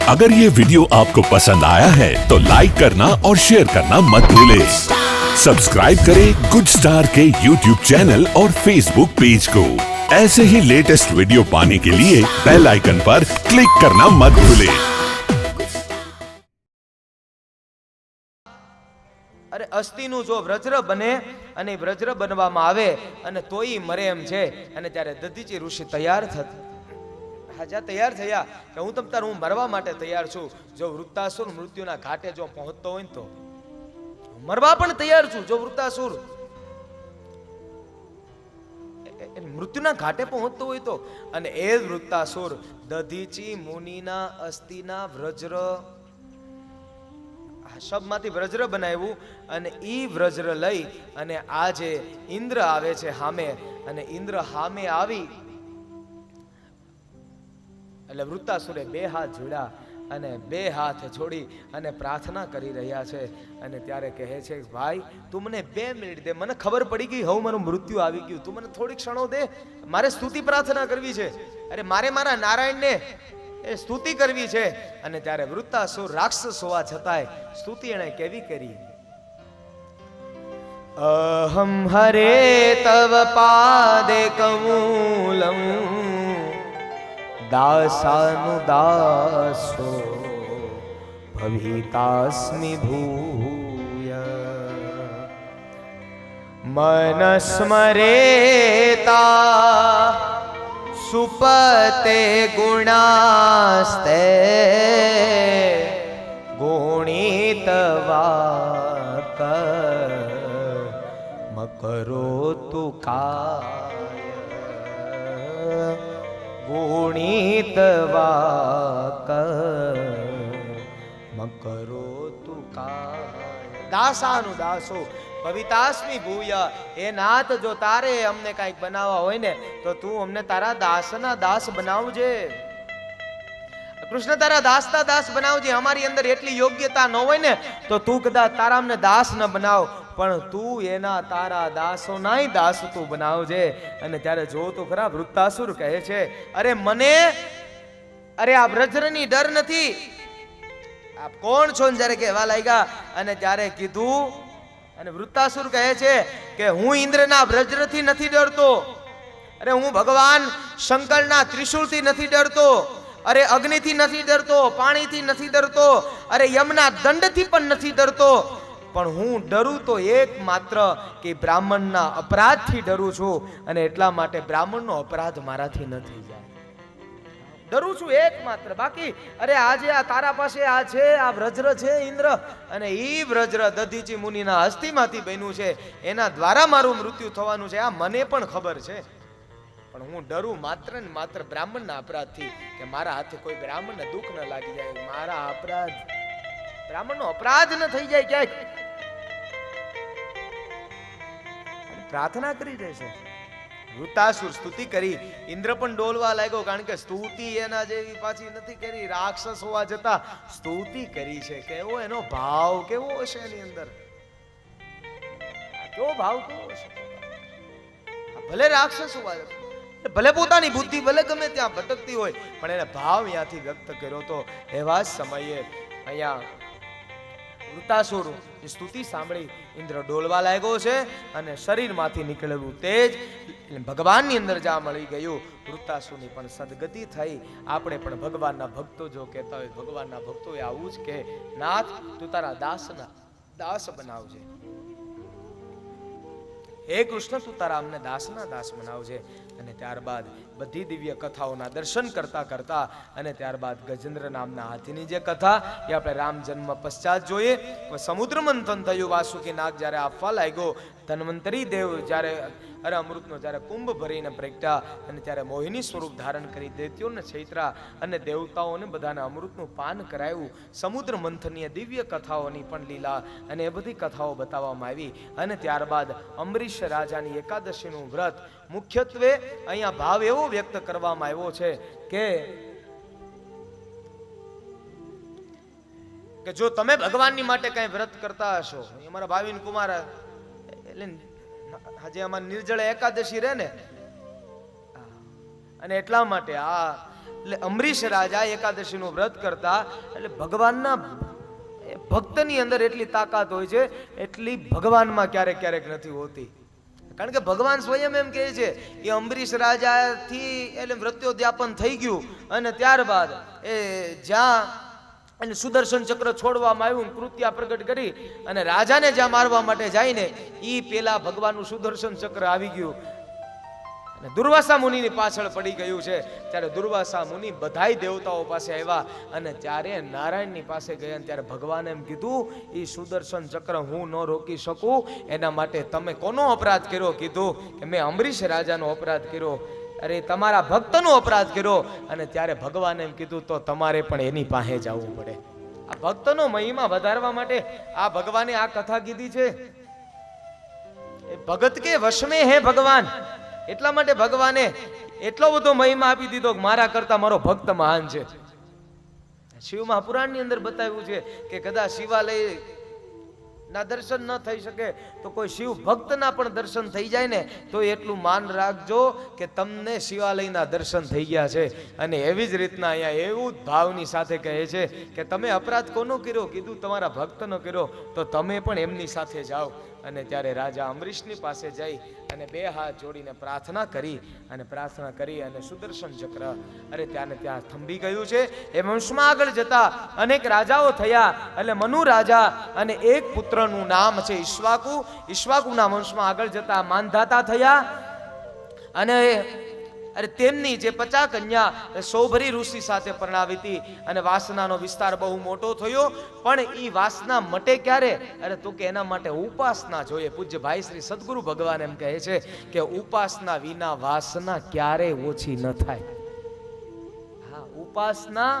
अगर ये वीडियो आपको पसंद आया है तो लाइक करना और शेयर करना मत भूलें। सब्सक्राइब करें गुड स्टार के यूट्यूब चैनल और फेसबुक पेज को। ऐसे ही लेटेस्ट वीडियो पाने के लिए बेल आइकन पर क्लिक करना मत भूलें। अरे अस्थिનું જો વજ્ર બને અને વજ્ર બનવામાં આવે અને તોય મરે એમ છે અને ત્યારે દધીચી ઋષિ તૈયાર થતા હાજા તૈયાર થયા કે હું તમ તાર હું મરવા માટે તૈયાર છું। જો વૃત્તાસુર મૃત્યુના ઘાટે જો પહોંચતો હોય તો મરવા પણ તૈયાર છું। જો વૃત્તાસુર મૃત્યુના ઘાટે પહોંચતો હોય તો અને એ જ વૃત્તાસુર દધીચી મુનિના અસ્થિના વજ્ર શબમાંથી વજ્ર બનાવ્યું અને ઈ વજ્ર લઈ અને આજે ઇન્દ્ર આવે છે સામે અને ઇન્દ્ર સામે આવી એટલે વૃત્તાસુરે બે હાથ જોડ્યા અને બે હાથ જોડી અને પ્રાર્થના કરી રહ્યા છે અને ત્યારે કહે છે ભાઈ તું મને 2 મિનિટ દે, મને ખબર પડી ગઈ હવે મારું મૃત્યુ આવી ગયું, તું મને થોડી ક્ષણો દે, મારે સ્તુતિ પ્રાર્થના કરવી છે, અરે મારે મારા નારાયણને એ સ્તુતિ કરવી છે। અને ત્યારે વૃત્તાસુર રાક્ષસ હોવા છતાંય સ્તુતિ એણે કેવી કરી, અહમ હરે તવ પાદે કમૂલમ દાસાનુદાસો ભવિતાસ્મિ ભૂય મનસ્મરેતા સુપતે ગુણાસ્તે ગુણિતવાક મકરોતુ કાય ગુણિતવાક મકરોતુ કાય દાસાનુદાસો ભવિતાસ્મિ ભૂય। એ નાથ જો તારે અમને કાંઈક બનાવવા હોય ને તો તું અમને તારા દાસના દાસ બનાવજે, કૃષ્ણ તારા દાસના દાસ બનાવજે। અમારી અંદર એટલી યોગ્યતા ન હોય ને તો તું કદાચ તારા અમને દાસ ન બનાવ પણ તું એના તારા દાસોનાય દાસ તું બનાવજે। અને ત્યારે જો તો ખરા વૃત્તાસુર કહે છે અરે મને અરે આ વજ્રની ડર નથી, આપ કોણ છો ને જ્યારે કહેવા લાગ્યા અને ત્યારે કીધું અને વૃત્તાસુર કહે છે કે હું ઇન્દ્રના વજ્રથી નથી ડરતો, અરે હું ભગવાન શંકરના ત્રિશૂળથી નથી ડરતો, અરે અગ્નિથી નથી ડરતો, પાણીથી નથી ડરતો, અરે યમના દંડથી પણ નથી ડરતો, પણ હું ડરું તો એકમાત્ર કે બ્રાહ્મણના અપરાધથી ડરું છું અને એટલા માટે બ્રાહ્મણનો અપરાધ મારાથી ન થઈ જાય, ડરું છું એકમાત્ર। બાકી અરે આજે આ તારા પાસે આ છે આ વજ્ર છે ઇન્દ્ર અને ઈ વજ્ર દધીચી મુનિના અસ્થિમાંથી બન્યું છે, એના દ્વારા મારું મૃત્યુ થવાનું છે, આ મને પણ ખબર છે, પણ હું ડરું માત્ર ને માત્ર બ્રાહ્મણના અપરાધથી કે મારા હાથે કોઈ બ્રાહ્મણને દુઃખ ન લાગી જાય, મારા અપરાધ બ્રાહ્મણનો અપરાધ ન થઈ જાય ક્યાંક। પ્રાર્થના કરી રહે છે વૃત્તાસુર, સ્તુતિ કરી, ઇન્દ્ર પણ ડોલવા લાગ્યો કારણ કે સ્તુતિ એના જેવી પાછી નથી કરી, રાક્ષસ હોવા છતાં સ્તુતિ કરી છે, કેવો એનો ભાવ કેવો હશે એની અંદર, કેવો ભાવ કેવો હશે, ભલે રાક્ષસ હોવા ભલે પોતાની બુદ્ધિ ભલે ગમે ત્યાં ભટકતી હોય પણ એને ભાવ ત્યાંથી વ્યક્ત કર્યો તો એવા જ સમયે અહીંયા વૃત્તાસુર સ્તુતિ સાંભળી ઇન્દ્ર ડોલવા લાગ્યો છે અને શરીરમાંથી નીકળેલું તેજ ભગવાનની અંદર જા મળી ગયું, વૃત્તાસુરની પણ સદગતિ થઈ। આપણે પણ ભગવાનના ભક્તો જો કહેતા હોય ભગવાનના ભક્તો આવું જ કે નાથ તું તારા દાસના દાસ બનાવજે, હે કૃષ્ણ તું તારા અમને દાસના દાસ બનાવજે। અને ત્યારબાદ બધી દિવ્ય કથાઓના દર્શન કરતા કરતા અને ત્યારબાદ ગજેન્દ્ર નામના હાથીની જે કથા એ આપણે રામ જન્મ પશ્ચાત જોઈએ। સમુદ્ર મંથન થયું, વાસુકી નાગ જ્યારે આપવા લાગ્યો, ધન્વંતરી દેવ જ્યારે અરે અમૃતનો જ્યારે કુંભ ભરીને પ્રગટ્યા અને ત્યારે મોહિની સ્વરૂપ ધારણ કરી દૈત્યોને છૈત્રા અને દેવતાઓને બધાને અમૃતનું પાન કરાવ્યું। સમુદ્ર મંથનીય દિવ્ય કથાઓની પણ લીલા અને એ બધી કથાઓ બતાવવામાં આવી અને ત્યારબાદ અંબરીશ રાજાની એકાદશીનું વ્રત મુખ્યત્વે અહીંયા ભાવ એવો વ્યક્ત કરવામાં આવ્યો છે કે જો તમે ભગવાનની માટે કઈ વ્રત કરતા હશો, અમારા ભાવિન કુમાર એટલે હજી આમાં નિર્જળ એકાદશી રહે ને અને એટલા માટે આ એટલે અમરીશ રાજા એકાદશીનું વ્રત કરતા, એટલે ભગવાનના ભક્તની અંદર એટલી તાકાત હોય છે એટલી ભગવાનમાં ક્યારેક ક્યારેક નથી હોતી. કારણ કે ભગવાન સ્વયં એમ કહે છે કે અમરીશ રાજાથી એટલે મૃત્યુદ્યાપન થઈ ગયું અને ત્યારબાદ એ જ્યાં અને સુદર્શન ચક્ર છોડવામાં આવ્યું, કૃત્યા પ્રગટ કરી અને રાજાને જ્યાં મારવા માટે જાય ને એ પેલા ભગવાનનું સુદર્શન ચક્ર આવી ગયું અને દુર્વાસા મુનિની પાછળ પડી ગયું છે. ત્યારે દુર્વાસા મુનિ બધાય દેવતાઓ પાસે આવ્યા અને ત્યારે નારાયણની પાસે ગયા. ત્યારે ભગવાને એમ કીધું, એ સુદર્શન ચક્ર હું ન રોકી શકું, એના માટે તમે કોનો અપરાધ કર્યો? કીધું કે મેં અમરીશ રાજાનો અપરાધ કર્યો. અરે તમારા ભક્તનો અપરાધ કર્યો. અને ત્યારે ભગવાને એમ કીધું તો તમારે પણ એની પાસે જવું પડે. આ ભક્તનો મહિમા વધારવા માટે આ ભગવાને આ કથા કીધી છે. એ ભગત કે વશ મેં હે ભગવાન, એટલા માટે ભગવાને એટલો બધો મહિમા આપી દીધો કે મારા કરતા મારો ભક્ત મહાન છે. શિવ મહાપુરાણની અંદર બતાવ્યું છે કે કદાચ શિવાલય ના દર્શન ન થઈ શકે તો કોઈ શિવ ભક્તના પણ દર્શન થઈ જાય ને તો એટલું માન રાખજો કે તમને શિવાલયના દર્શન થઈ ગયા છે. અને એવી જ રીતના અહીંયા એવું જ ભાવની સાથે કહે છે કે તમે અપરાધ કોનો કર્યો? કીધું તમારા ભક્તનો કર્યો, તો તમે પણ એમની સાથે જાઓ. અને ત્યારે રાજા અમરીશની પાસે જઈ અને બે હાથ જોડીને પ્રાર્થના કરી અને સુદર્શન ચક્ર ત્યાં થંભી ગયું છે. એ વંશમાં આગળ જતા અનેક રાજાઓ થયા. એટલે મનુ રાજા અને એક પુત્રનું નામ છે ઈશ્વાકુ. ઈશ્વાકુના વંશમાં આગળ જતા માનધાતા થયા. અને તેમની જે 50 કન્યા સૌભરી ઋષિ સાથે પરણાવી હતી. અને વાસનાનો વિસ્તાર બહુ મોટો થયો, પણ એ વાસના મટે ક્યારે? તો કે એના માટે ઉપાસના જોઈએ. પૂજ્ય ભાઈ શ્રી સદગુરુ ભગવાન એમ કહે છે કે ઉપાસના વિના વાસના ક્યારે ઓછી ન થાય. હા, ઉપાસના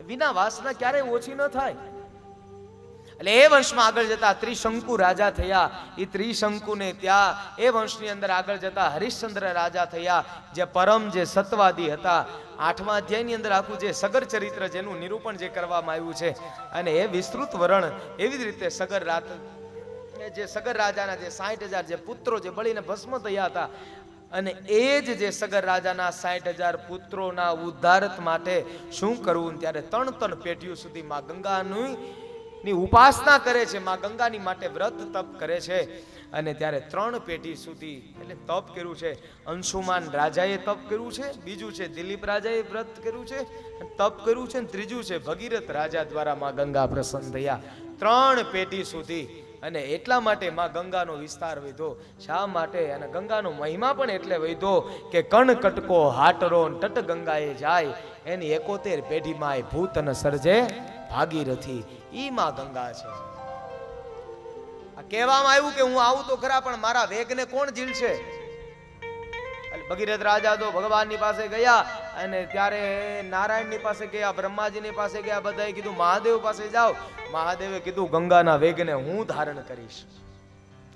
વિના વાસના ક્યારે ઓછી ન થાય. એટલે એ વંશમાં આગળ જતા ત્રિશંકુ રાજા થયા. એ ત્રિશંકુને ત્યાં એ વંશની અંદર આગળ જતા હરિશ્ચંદ્ર રાજા થયા, જે પરમ જે સત્વાદી હતા. 8મા અધ્યાયની અંદર આખું જે સગર ચરિત્ર જેનું નિરૂપણ જે કરવામાં આવ્યું છે અને એ વિસ્તૃત વર્ણન. એવી જ રીતે સગર રાજાના જે 60,000 જે પુત્રો જે બળીને ભસ્મ થયા હતા, અને એ જે સગર રાજાના 60,000 પુત્રોના ઉદ્ધાર માટે શું કરવું? ત્યારે 3 પેઢીઓ સુધી માં ગંગાની ઉપાસના કરે છે, માં ગંગાની માટે વ્રત તપ કરે છે. અને ત્યારે 3 પેઢી સુધી એટલે તપ કર્યું છે. અંશુમાન રાજાએ તપ કર્યું છે, બીજું છે દિલીપ રાજાએ વ્રત કર્યું છે, તપ કર્યું છે, અને ત્રીજું છે ભગીરથ રાજા દ્વારા માં ગંગા પ્રસન્ન થયા. 3 પેઢી સુધી. અને એટલા માટે માં ગંગાનો વિસ્તાર વધ્યો. શા માટે? અને ગંગાનો મહિમા પણ એટલે વધ્યો કે કણ કટકો હાટરો તટ ગંગાએ જાય, એની 71 પેઢીમાં ભૂત અને સર્જે ભાગીરથી. ઈ માં ગંગા છે. આ કહેવામાં આવ્યું કે હું આવું તો ખરા, પણ મારા વેગને કોણ ઝીલશે? ભગીરથ રાજા તો ભગવાનની પાસે ગયા અને ત્યારે નારાયણની પાસે ગયા, બ્રહ્માજીની પાસે ગયા, બધાએ કીધું મહાદેવ પાસે જાઓ. મહાદેવે કીધું ગંગાના વેગને હું ધારણ કરીશ,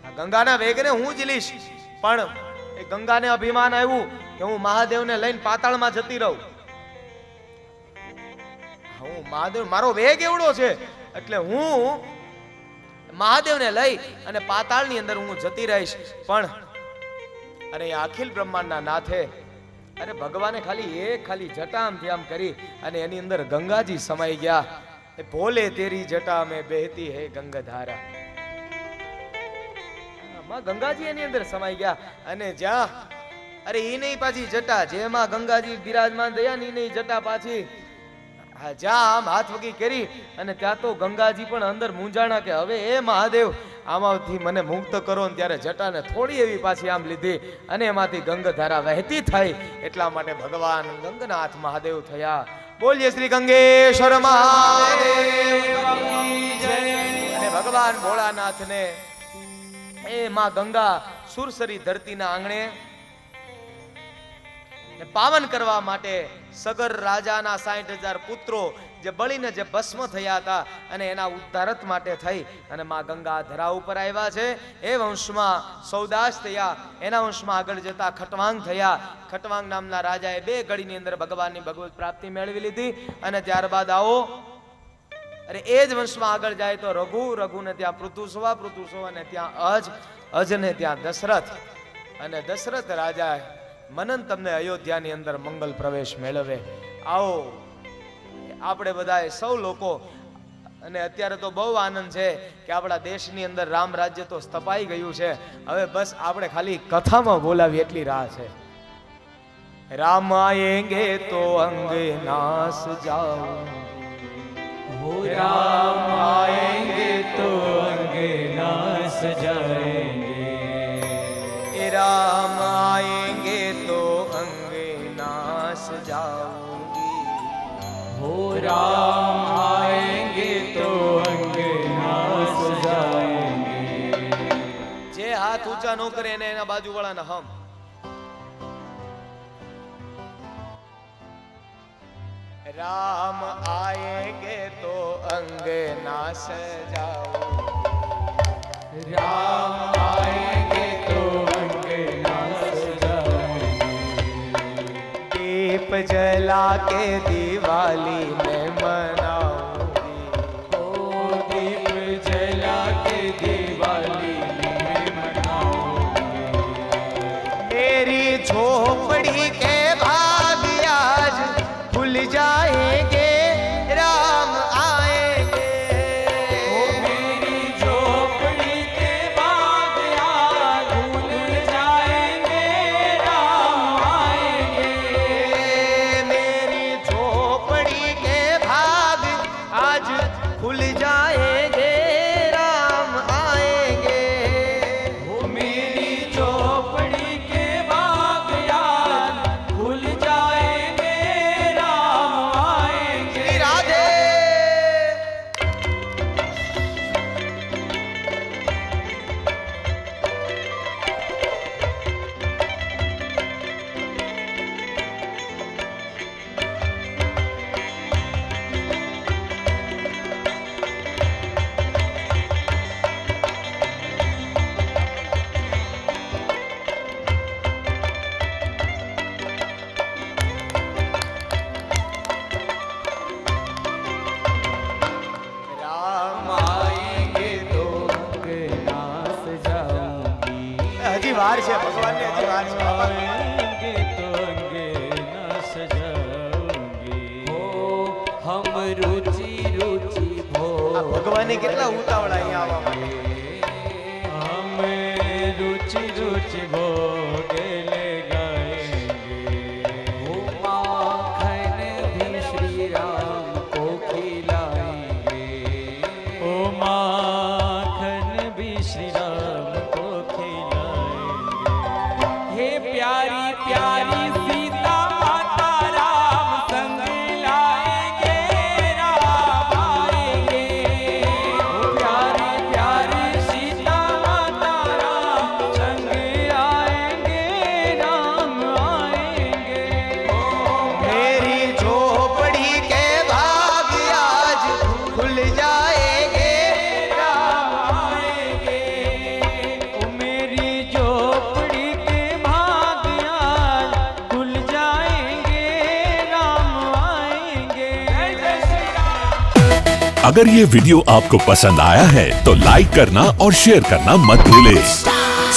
આ ગંગાના વેગને હું ઝીલીશ. પણ એ ગંગાને અભિમાન આવ્યું કે હું મહાદેવને લઈને પાતાળમાં જતી રહું. હું મહાદેવ, મારો વેગ એવડો છે એટલે હું મહાદેવને લઈ અને પાતાળની અંદર હું જતી રહીશ. પણ અરે અખિલ બ્રહ્માંડના નાથે ભગવાને ખાલી જટા આમ કરી અને એની અંદર ગંગાજી સમાઈ ગયા. એ ભોલે તેરી જટા મેં બહેતી હે ગંગાધારા. માં ગંગાજી એની અંદર સમાઈ ગયા. અને જ્યાં એ નહીં પાછી જટા જેમાં ગંગાજી બિરાજમાન થયા ને એ જટા પાછી જ્યાં આમ હાથ વગી કરી અને ત્યાં તો ગંગાજી પણ અંદર મૂંઝાણા કે હવે એ મહાદેવ આમાંથી મને મુક્ત કરો. ને ત્યારે જટાને થોડી એવી પાછી આમ લીધી અને એમાંથી ગંગાધારા વહેતી થઈ. એટલા માટે ભગવાન ગંગનાથ મહાદેવ થયા. બોલીએ શ્રી ગંગેશ્વર મહાદેવ. અને ભગવાન ભોળાનાથને એ માં ગંગા સુરસરી ધરતીના આંગણે પાવન કરવા માટે સગર રાજાના 60,000 પુત્રો જે બળીને જે ભસ્મ થયા હતા અને એના ઉદ્ધારત માટે થઈ અને માં ગંગા ધરા ઉપર આવ્યા છે. એ વંશમાં સૌદાસ થયા. એના વંશમાં આગળ જતા ખટવાંગ થયા. ખટવાંગ નામના રાજાએ 2 ઘડીની અંદર ભગવાનની ભગવત પ્રાપ્તિ મેળવી લીધી. અને ત્યારબાદ આવો એ જ વંશમાં આગળ જાય તો રઘુને ત્યાં પૃથુસવા ને ત્યાં અજને ત્યાં દશરથ. અને દશરથ રાજા મનન તમને અયોધ્યાની અંદર મંગલ પ્રવેશ મેળવે આવો આપણે બધાએ સૌ લોકો, અને અત્યારે તો બહુ આનંદ છે કે આપણા દેશની અંદર રામ રાજ્ય તો સ્થપાઈ ગયું છે. હવે બસ આપણે ખાલી કથામાં બોલાવી એટલી રાહ છે. राम आएंगे तो अंगनास जाऊंगी, राम आएंगे तो अंगनास जाएंगे, राम आएंगे तो अंगनास जाऊंगी, हो राम आएंगे तो अंगनास जाएंगे. जे हाथ ऊंचा नो करे ने एना बाजू वाला ना हम. राम आएंगे तो अंगनास जाऊंगी, राम आएंगे तो अंगनास जाएंगे, दीप जला के दिवाली में मनाऊंगी, ओ दीप जला के दिवाली में मनाऊंगी, मेरी झोपड़ी के भाग आज खुल जाएंगे, राम आएंगे, ओ मेरी झोपड़ी के बाग आज खुल जाएंगे, राम आएंगे, मेरी झोपड़ी के भाग आज खुल जाएंगे, राम आएंगे, ओ मेरी झोपड़ी के बाग आज खुल जाएंगे, राम आएंगे. श्री राधे. राम आएंगे तो अंगनास जाऊंगी, हजी वार છે ભગવાન ને હજી વાર છે બાપા. आएंगे तो अंगनास जाऊंगी, हो हम रुचि रुचि भो આ ભગવાને કેટલા ઉતાવળા અહીંયા આવવા માટે. हम रुचि रुचि भोगे ले गाएंगे, हो माखन भी श्री राम को खिलाएंगे, ओ माखन भी श्री राम को खिलाएंगे, हे प्यारी प्यारी सीता माता राम संग लाएंगे, राम आएंगे, ओ प्यारी प्यारी सीता माता राम संग आएंगे, राम आएंगे, ओ मेरी झोपड़ी के भाग आज खुल जाएंगे, राम आएंगे, ओ मेरी झोपड़ी के भाग आज खुल जाएंगे, राम आएंगे. जय श्री राम. अगर ये वीडियो आपको पसंद आया है तो लाइक करना और शेयर करना मत भूलें।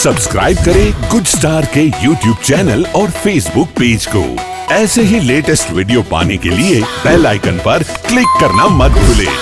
सब्सक्राइब करें गुड स्टार के यूट्यूब चैनल और फेसबुक पेज को। ऐसे ही लेटेस्ट वीडियो पाने के लिए बेल आइकन पर क्लिक करना मत भूलें।